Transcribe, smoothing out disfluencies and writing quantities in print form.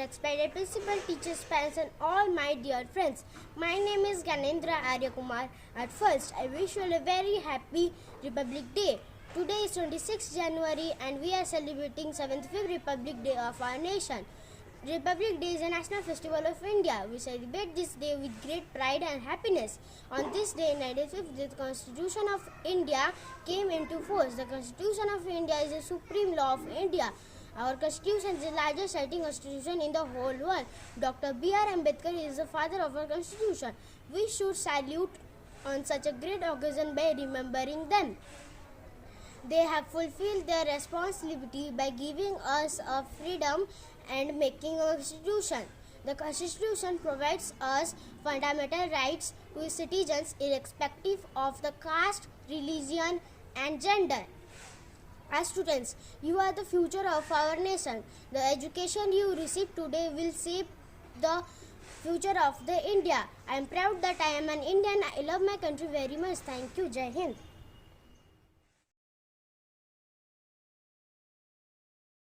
respected principal, teachers, parents and all my dear friends. My name is Gyanendra Kumar. At first, I wish you all a very happy Republic Day. Today is 26th January and we are celebrating 75th Republic Day of our nation. Republic Day is a national festival of India. We celebrate this day with great pride and happiness. On this day, 1995, the Constitution of India came into force. The Constitution of India is the supreme law of India. Our Constitution is the largest writing constitution in the whole world. Dr. B.R. Ambedkar is the father of our Constitution. We should salute on such a great occasion by remembering them. They have fulfilled their responsibility by giving us a freedom and making a constitution. The Constitution provides us fundamental rights to citizens irrespective of the caste, religion and gender. As students, you are the future of our nation. The education you receive today will shape the future of the India. I am proud that I am an Indian. I love my country very much. Thank you. Jai Hind.